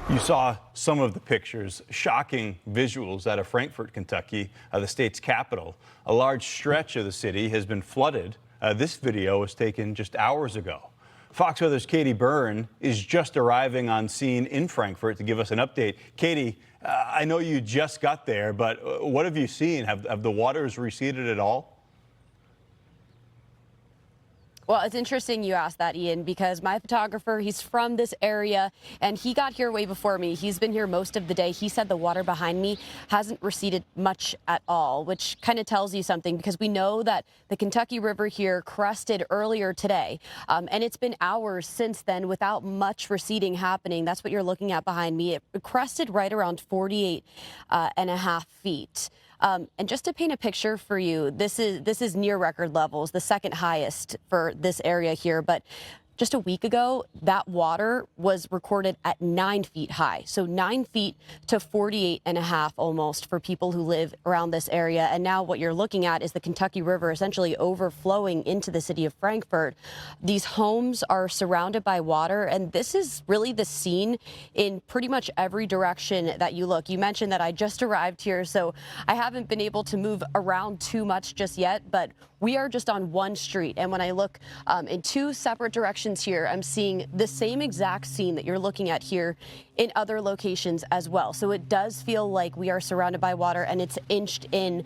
You saw some of the pictures, shocking visuals out of Frankfort, Kentucky, the state's capital. A large stretch of the city has been flooded. This video was taken just hours ago. Fox Weather's Katie Byrne is just arriving on scene in Frankfort to give us an update. Katie, I know you just got there, but what have you seen? Have the waters receded at all? Well, it's interesting you asked that, Ian, because my photographer, he's from this area, and he got here way before me. He's been here most of the day. He said the water behind me hasn't receded much at all, which kind of tells you something, because we know that the Kentucky River here crested earlier today, and it's been hours since then without much receding happening. That's what you're looking at behind me. It crested right around 48 and a half feet. And just to paint a picture for you, this is near record levels, the second highest for this area here. But just a week ago, that water was recorded at 9 feet high. So 9 feet to 48 and a half almost for people who live around this area. And now what you're looking at is the Kentucky River essentially overflowing into the city of Frankfort. These homes are surrounded by water, and this is really the scene in pretty much every direction that you look. You mentioned that I just arrived here, so I haven't been able to move around too much just yet, but we are just on one street. And when I look in two separate directions here, I'm seeing the same exact scene that you're looking at here in other locations as well. So it does feel like we are surrounded by water, and it's inched in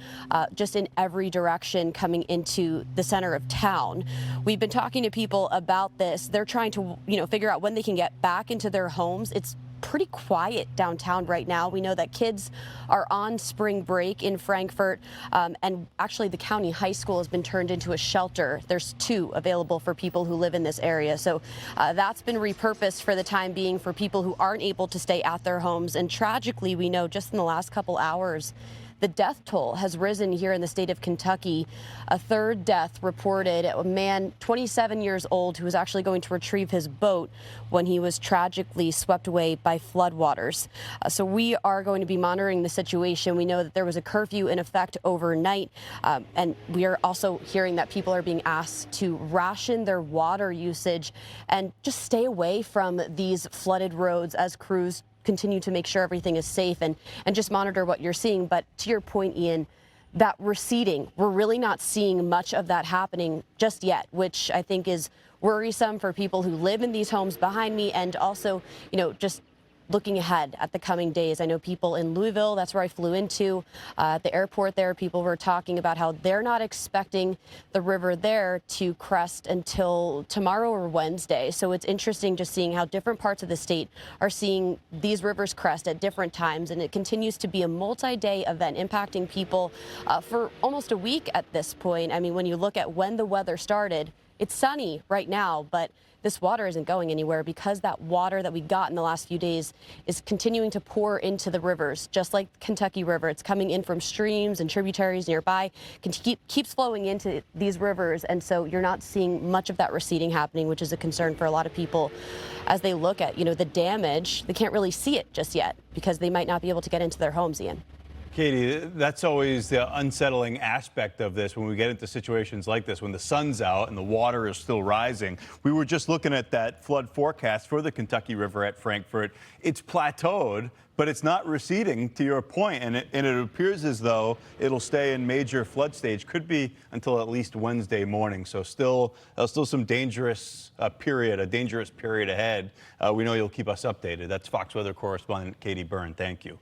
just in every direction coming into the center of town. We've been talking to people about this. They're trying to, figure out when they can get back into their homes. It's pretty quiet downtown right now. We know that kids are on spring break in Frankfort, and actually the county high school has been turned into a shelter. There's two available for people who live in this area. So that's been repurposed for the time being for people who aren't able to stay at their homes. And tragically, we know just in the last couple hours, the death toll has risen here in the state of Kentucky. A third death reported, a man 27 years old who was actually going to retrieve his boat when he was tragically swept away by floodwaters. So we are going to be monitoring the situation. We know that there was a curfew in effect overnight, and we are also hearing that people are being asked to ration their water usage and just stay away from these flooded roads as crews continue to make sure everything is safe and just monitor what you're seeing. But to your point, Ian, that receding, we're really not seeing much of that happening just yet, which I think is worrisome for people who live in these homes behind me, and also, just looking ahead at the coming days. I know people in Louisville, that's where I flew into, at the airport there, people were talking about how they're not expecting the river there to crest until tomorrow or Wednesday. So it's interesting just seeing how different parts of the state are seeing these rivers crest at different times. And it continues to be a multi-day event impacting people for almost a week at this point. I mean, when you look at when the weather started, it's sunny right now, but this water isn't going anywhere because that water that we got in the last few days is continuing to pour into the rivers, just like the Kentucky River. It's coming in from streams and tributaries nearby, keeps flowing into these rivers. And so you're not seeing much of that receding happening, which is a concern for a lot of people as they look at, the damage. They can't really see it just yet because they might not be able to get into their homes, Ian. Katie, that's always the unsettling aspect of this when we get into situations like this, when the sun's out and the water is still rising. We were just looking at that flood forecast for the Kentucky River at Frankfort. It's plateaued, but it's not receding, to your point, and it appears as though it'll stay in major flood stage, could be until at least Wednesday morning. So still some dangerous period ahead. We know you'll keep us updated. That's Fox Weather correspondent Katie Byrne. Thank you.